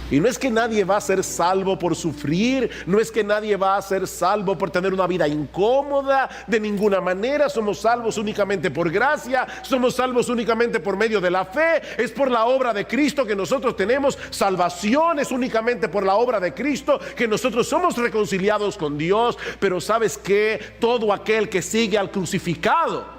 [SPEAKER 2] Y no es que nadie va a ser salvo por sufrir, no es que nadie va a ser salvo por tener una vida incómoda, de ninguna manera. Somos salvos únicamente por gracia, somos salvos únicamente por medio de la fe. Es por la obra de Cristo que nosotros tenemos salvación, es únicamente por la obra de Cristo que nosotros somos reconciliados con Dios. Pero ¿sabes qué? Todo aquel que sigue al crucificado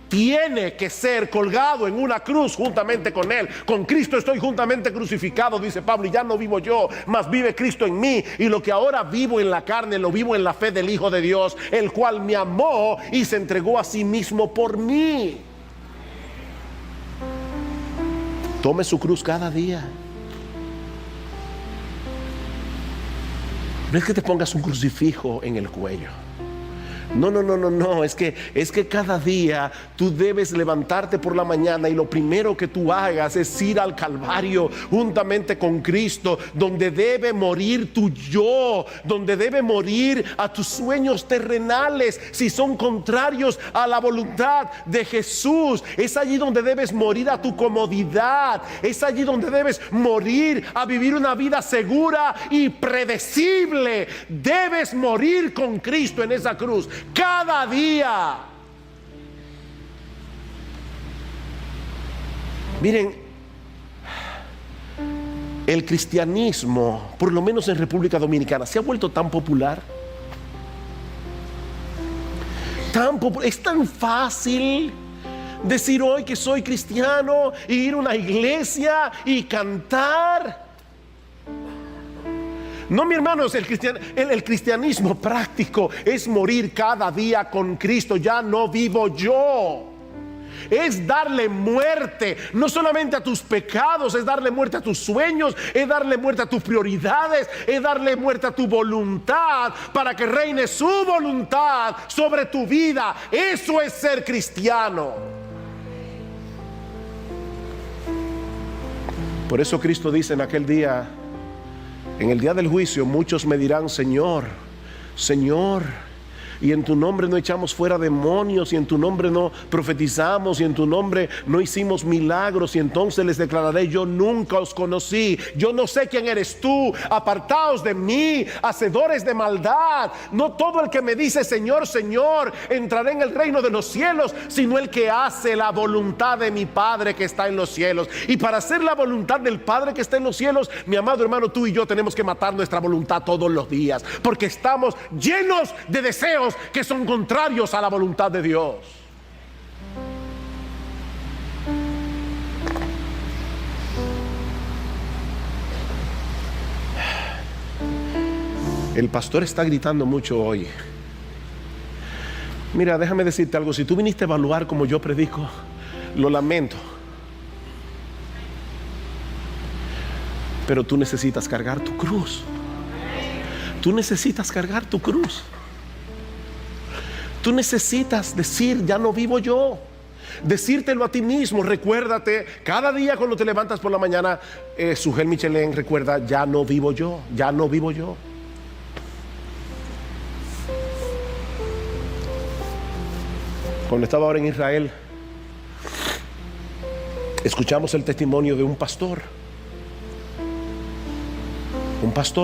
[SPEAKER 2] tiene que ser colgado en una cruz juntamente con Él. Con Cristo estoy juntamente crucificado, dice Pablo, y ya no vivo yo, mas vive Cristo en mí. Y lo que ahora vivo en la carne, lo vivo en la fe del Hijo de Dios, el cual me amó y se entregó a sí mismo por mí. Tome su cruz cada día. No es que te pongas un crucifijo en el cuello. No, es que cada día tú debes levantarte por la mañana y lo primero que tú hagas es ir al Calvario juntamente con Cristo, donde debe morir tu yo, donde debe morir a tus sueños terrenales si son contrarios a la voluntad de Jesús. Es allí donde debes morir a tu comodidad, es allí donde debes morir a vivir una vida segura y predecible. Debes morir con Cristo en esa cruz cada día. Miren, el cristianismo, por lo menos en República Dominicana, se ha vuelto tan popular. Es tan fácil decir hoy que soy cristiano e ir a una iglesia y cantar. No, mi hermano, el cristianismo práctico es morir cada día con Cristo. Ya no vivo yo. Es darle muerte, no solamente a tus pecados, es darle muerte a tus sueños, es darle muerte a tus prioridades, es darle muerte a tu voluntad para que reine su voluntad sobre tu vida. Eso es ser cristiano. Por eso Cristo dice en aquel día, en el día del juicio, muchos me dirán: Señor, Señor, y en tu nombre no echamos fuera demonios, y en tu nombre no profetizamos, y en tu nombre no hicimos milagros. Y entonces les declararé: yo nunca os conocí, yo no sé quién eres tú, apartaos de mí, hacedores de maldad. No todo el que me dice Señor, Señor entrará en el reino de los cielos, sino el que hace la voluntad de mi Padre que está en los cielos. Y para hacer la voluntad del Padre que está en los cielos, mi amado hermano, tú y yo tenemos que matar nuestra voluntad todos los días, porque estamos llenos de deseos que son contrarios a la voluntad de Dios. El pastor está gritando mucho hoy. Mira, déjame decirte algo. Si tú viniste a evaluar como yo predico, lo lamento, pero tú necesitas cargar tu cruz. Tú necesitas cargar tu cruz. Tú necesitas decir: ya no vivo yo. Decírtelo a ti mismo. Recuérdate cada día cuando te levantas por la mañana, Sujel Michelén, recuerda: ya no vivo yo, ya no vivo yo. Cuando estaba ahora en Israel, escuchamos el testimonio de un pastor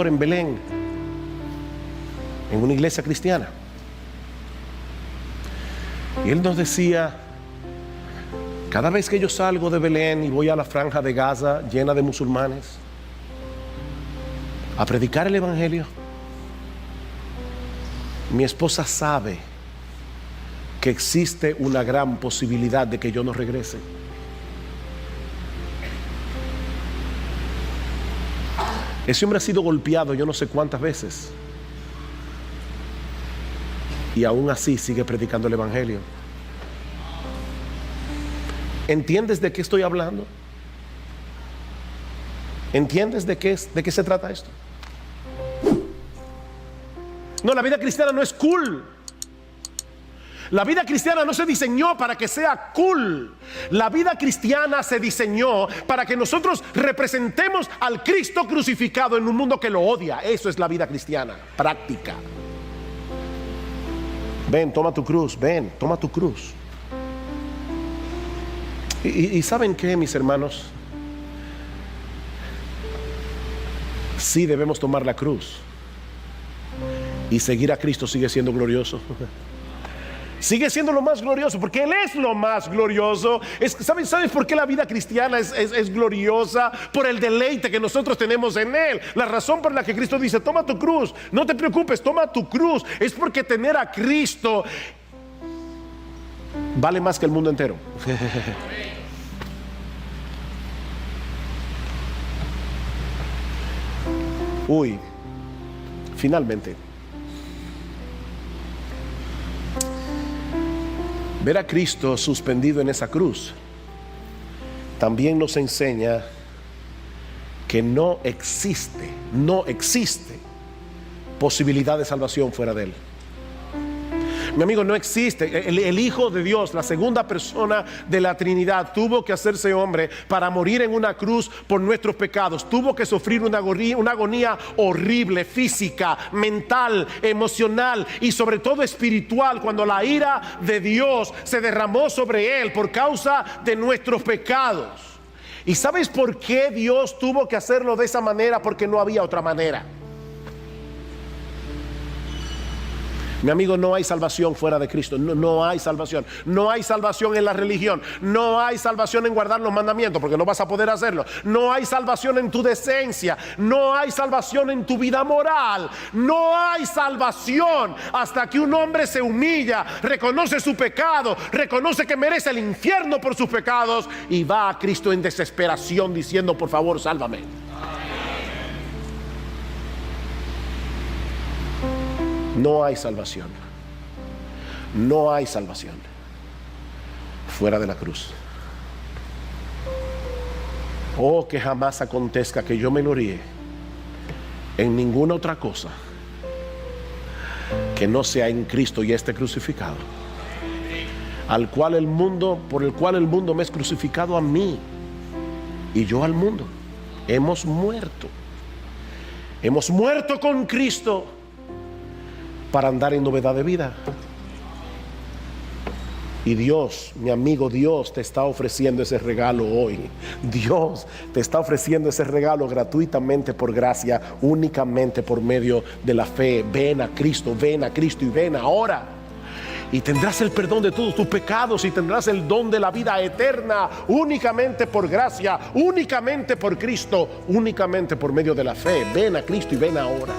[SPEAKER 2] en Belén, en una iglesia cristiana. Y él nos decía: cada vez que yo salgo de Belén y voy a la franja de Gaza llena de musulmanes a predicar el evangelio, mi esposa sabe que existe una gran posibilidad de que yo no regrese. Ese hombre ha sido golpeado yo no sé cuántas veces, y aún así sigue predicando el evangelio. ¿Entiendes de qué estoy hablando? ¿Entiendes de qué se trata esto? No, la vida cristiana no es cool. La vida cristiana no se diseñó para que sea cool. La vida cristiana se diseñó para que nosotros representemos al Cristo crucificado en un mundo que lo odia. Eso es la vida cristiana, práctica. Ven, toma tu cruz, ven, toma tu cruz. Y ¿saben qué, mis hermanos? Sí debemos tomar la cruz. Y seguir a Cristo sigue siendo glorioso. Sigue siendo lo más glorioso, porque Él es lo más glorioso. ¿Sabes por qué la vida cristiana es gloriosa? Por el deleite que nosotros tenemos en Él. La razón por la que Cristo dice: toma tu cruz, no te preocupes, toma tu cruz, es porque tener a Cristo vale más que el mundo entero. Uy, finalmente, ver a Cristo suspendido en esa cruz también nos enseña que no existe posibilidad de salvación fuera de Él. Mi amigo, no existe. El Hijo de Dios, la segunda persona de la Trinidad, tuvo que hacerse hombre para morir en una cruz por nuestros pecados. Tuvo que sufrir una agonía horrible, física, mental, emocional y sobre todo espiritual, cuando la ira de Dios se derramó sobre Él por causa de nuestros pecados. ¿Y sabes por qué Dios tuvo que hacerlo de esa manera? Porque no había otra manera. Mi amigo, no hay salvación fuera de Cristo. No hay salvación. No hay salvación en la religión. No hay salvación en guardar los mandamientos, porque no vas a poder hacerlo. No hay salvación en tu decencia. No hay salvación en tu vida moral. No hay salvación hasta que un hombre se humilla, reconoce su pecado, reconoce que merece el infierno por sus pecados y va a Cristo en desesperación diciendo: por favor, sálvame. No hay salvación. No hay salvación fuera de la cruz. Oh, que jamás acontezca que yo me gloríe en ninguna otra cosa que no sea en Cristo y este crucificado, por el cual el mundo me es crucificado a mí y yo al mundo. Hemos muerto con Cristo para andar en novedad de vida. Y Dios, mi amigo, Dios te está ofreciendo ese regalo hoy. Dios te está ofreciendo ese regalo gratuitamente, por gracia, únicamente por medio de la fe. Ven a Cristo y ven ahora. Y tendrás el perdón de todos tus pecados y tendrás el don de la vida eterna, únicamente por gracia, únicamente por Cristo, únicamente por medio de la fe. Ven a Cristo y ven ahora.